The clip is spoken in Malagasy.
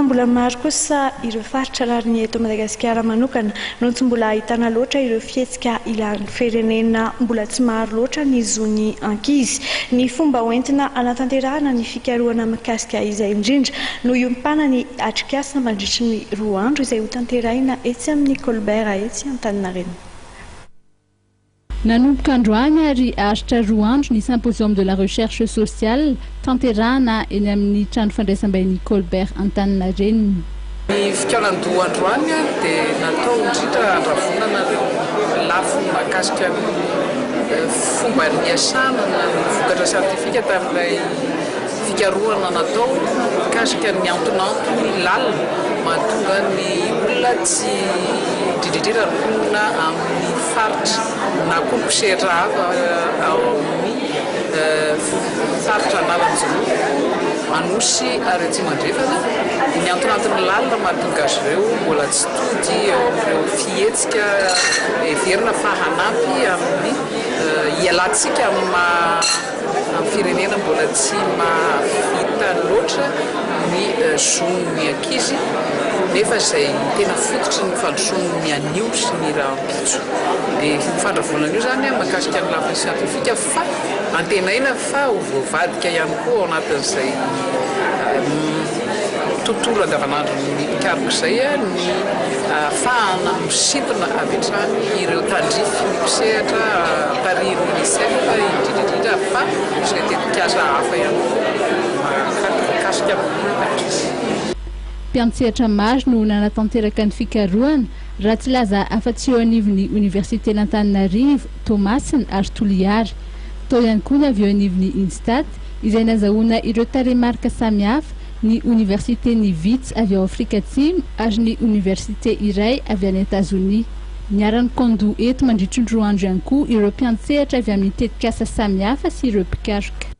fa mbola maro kosa ireo faritra lariny eto Madagasikara manokana no tsy mbola ahitana loatra ireo fihetsika ilan'ny firenena mbola tsy maro loatra ny zony ankizy. Ny fomba hoentina anatanterahana ny fikarohana mikasika izay indrindra no iompana ny atrikasa mandritra ny 2 andro izay ho tanterahina etsy amin'ny Colbert etsy Antaninarenina. Nanomboka androany ary ahitra 2 andro ny symposium de la recherche sociale tanterahana eny amin'ny trano fandraisam-bahiny Colbert Antaninarenina. Ny fikarohan-doha androany dia natao indrindra andravonana lafiny mahakasika fomba niasana ny vokatra siantifika tamin'ilay fikarohana natao mikasika ny antonantony lalina mahatonga ny olona tsy indrindrindrindra rokonina amin'ny faritra na koa mpisehatra hafa ao amin'ny faritra analan'izao Anosy ary Atsimo andrefana ny antonantony lalina mahatonga azy ireo mbola tsy tody eo amin'ireo fihetsika heverina fa hanampy amin'ny ialantsika amin'ny firenena mbola tsy mahafita loatra ny zon'ny ankizy nefa izay tena fototry ny fandrosoan'ny anio sy ny rahampitso. Dia fandravonana io zany mahakasika ny lafiny siantifika fa antenaina fa ho voavadika ihany koa ao anatin'izay tontolo andavanandro ny mikaroka izay ny ahafahana misintona avy hatrany ireo tandrify ny mpisehatra tarihin'ny UNICEF indrindrindrindra fa izay tetikasa hafa ihany koa mahakasika amin'ny ankizy. Mpiantsehatra maro no nanatanteraka ny fikarohana raha tsy laza afa-tsy eo anivon'ny Université l'Antananarivo, Thomasina ary Toliary. Tao ihany koa ny avy eo anivon'ny Instat izay nazahoana ireo tarehimarika samihafa ny Université-ny Wits avy ao Afrika Atsimo ary ny Université iray avy any Etazonia. Niara-ny Kondo eto mandritra ny 2 andro ihany koa ireo mpiantsehatra avy amin'ny tetikasa samihafa sy ireo mpikaroka.